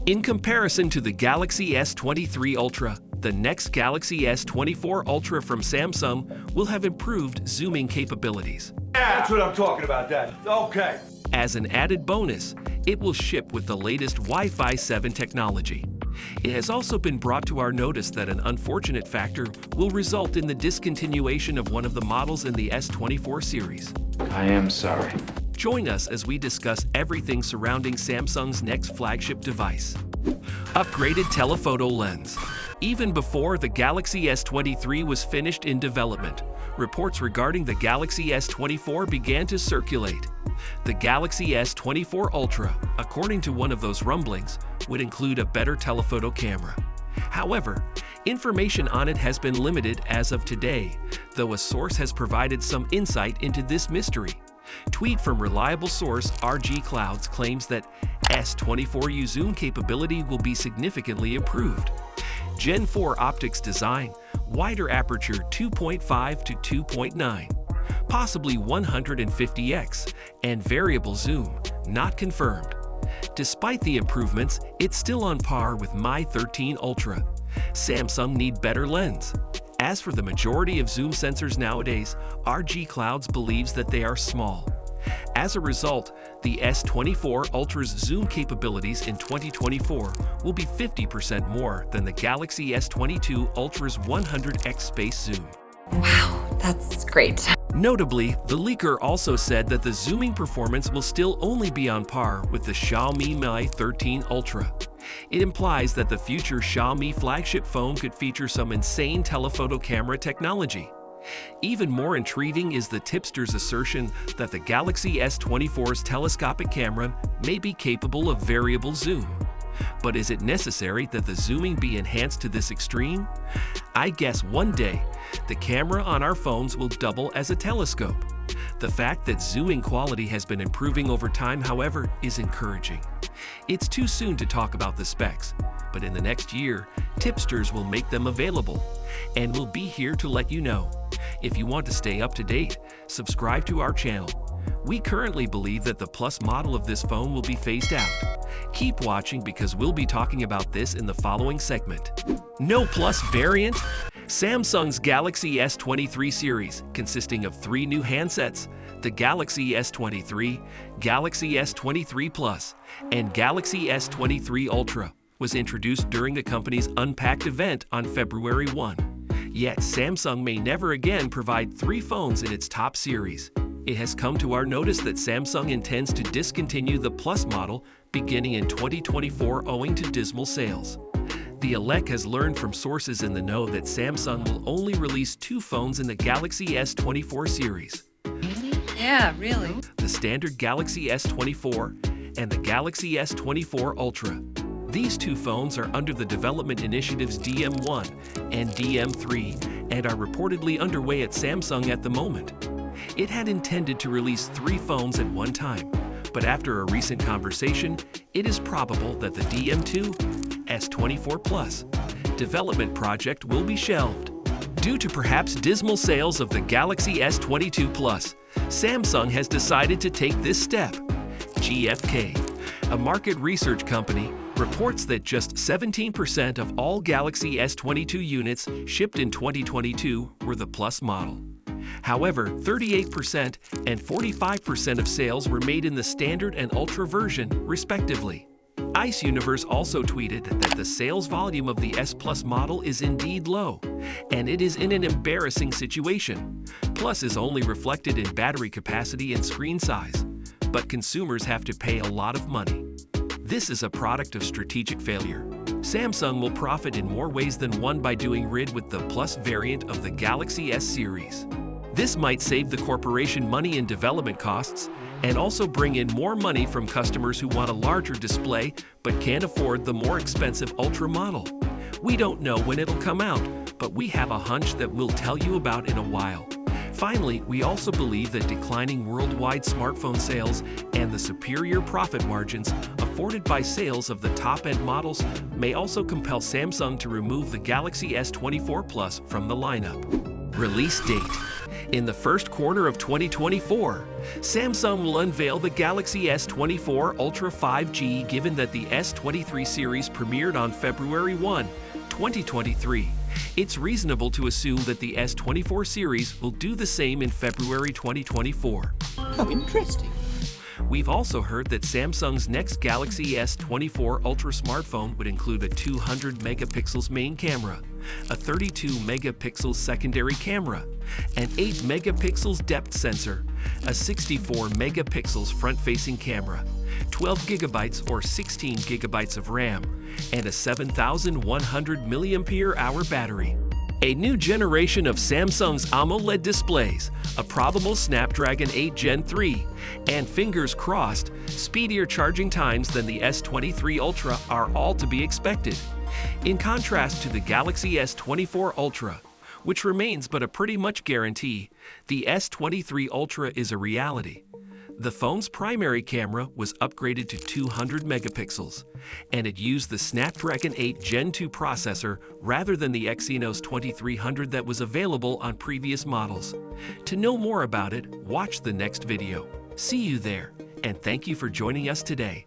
In comparison to the Galaxy S23 Ultra, the next Galaxy S24 Ultra from Samsung will have improved zooming capabilities. Yeah, that's what I'm talking about, Dad. Okay. As an added bonus, it will ship with the latest Wi-Fi 7 technology. It has also been brought to our notice that an unfortunate factor will result in the discontinuation of one of the models in the S24 series. I am sorry. Join us as we discuss everything surrounding Samsung's next flagship device. Upgraded telephoto lens. Even before the Galaxy S23 was finished in development, reports regarding the Galaxy S24 began to circulate. The Galaxy S24 Ultra, according to one of those rumblings, would include a better telephoto camera. However, information on it has been limited as of today, though a source has provided some insight into this mystery. Tweet from reliable source RG Clouds claims that S24U zoom capability will be significantly improved. Gen 4 optics design, wider aperture 2.5 to 2.9, possibly 150x, and variable zoom, not confirmed. Despite the improvements, it's still on par with Mi 13 Ultra. Samsung need better lens. As for the majority of zoom sensors nowadays, RG Clouds believes that they are small. As a result, the S24 Ultra's zoom capabilities in 2024 will be 50% more than the Galaxy S22 Ultra's 100x space zoom. Wow, that's great. Notably, the leaker also said that the zooming performance will still only be on par with the Xiaomi Mi 13 Ultra. It implies that the future Xiaomi flagship phone could feature some insane telephoto camera technology. Even more intriguing is the tipster's assertion that the Galaxy S24's telescopic camera may be capable of variable zoom. But is it necessary that the zooming be enhanced to this extreme? I guess one day, the camera on our phones will double as a telescope. The fact that zooming quality has been improving over time, however, is encouraging. It's too soon to talk about the specs, but in the next year, tipsters will make them available, and we'll be here to let you know. If you want to stay up to date, subscribe to our channel. We currently believe that the Plus model of this phone will be phased out. Keep watching because we'll be talking about this in the following segment. No Plus variant? Samsung's Galaxy S23 series, consisting of 3 new handsets, the Galaxy S23, Galaxy S23 Plus, and Galaxy S23 Ultra, was introduced during the company's Unpacked event on February 1. Yet Samsung may never again provide 3 phones in its top series. It has come to our notice that Samsung intends to discontinue the Plus model beginning in 2024 owing to dismal sales. The Elec has learned from sources in the know that Samsung will only release 2 phones in the Galaxy S24 series. Yeah, really? The standard Galaxy S24 and the Galaxy S24 Ultra. These 2 phones are under the development initiatives DM1 and DM3 and are reportedly underway at Samsung at the moment. It had intended to release 3 phones at one time, but after a recent conversation, it is probable that the DM2, S24 Plus development project will be shelved. Due to perhaps dismal sales of the Galaxy S22 Plus, Samsung has decided to take this step. GfK, a market research company, reports that just 17% of all Galaxy S22 units shipped in 2022 were the Plus model. However, 38% and 45% of sales were made in the standard and Ultra version, respectively. Ice Universe also tweeted that the sales volume of the S Plus model is indeed low, and it is in an embarrassing situation. Plus is only reflected in battery capacity and screen size, but consumers have to pay a lot of money. This is a product of strategic failure. Samsung will profit in more ways than one by doing rid with the Plus variant of the Galaxy S series. This might save the corporation money in development costs and also bring in more money from customers who want a larger display but can't afford the more expensive Ultra model. We don't know when it'll come out, but we have a hunch that we'll tell you about in a while. Finally, we also believe that declining worldwide smartphone sales and the superior profit margins afforded by sales of the top-end models may also compel Samsung to remove the Galaxy S24 Plus from the lineup. Release date. In the first quarter of 2024, Samsung will unveil the Galaxy S24 Ultra 5G, given that the S23 series premiered on February 1, 2023. It's reasonable to assume that the S24 series will do the same in February 2024. How interesting. We've also heard that Samsung's next Galaxy S24 Ultra smartphone would include a 200 megapixels main camera, a 32 megapixels secondary camera, an 8 megapixels depth sensor, a 64 megapixels front-facing camera, 12 gigabytes or 16 gigabytes of RAM, and a 7,100 mAh battery. A new generation of Samsung's AMOLED displays, a probable Snapdragon 8 Gen 3, and fingers crossed, speedier charging times than the S23 Ultra are all to be expected. In contrast to the Galaxy S24 Ultra, which remains but a pretty much guarantee, the S23 Ultra is a reality. The phone's primary camera was upgraded to 200 megapixels, and it used the Snapdragon 8 Gen 2 processor rather than the Exynos 2300 that was available on previous models. To know more about it, watch the next video. See you there, and thank you for joining us today.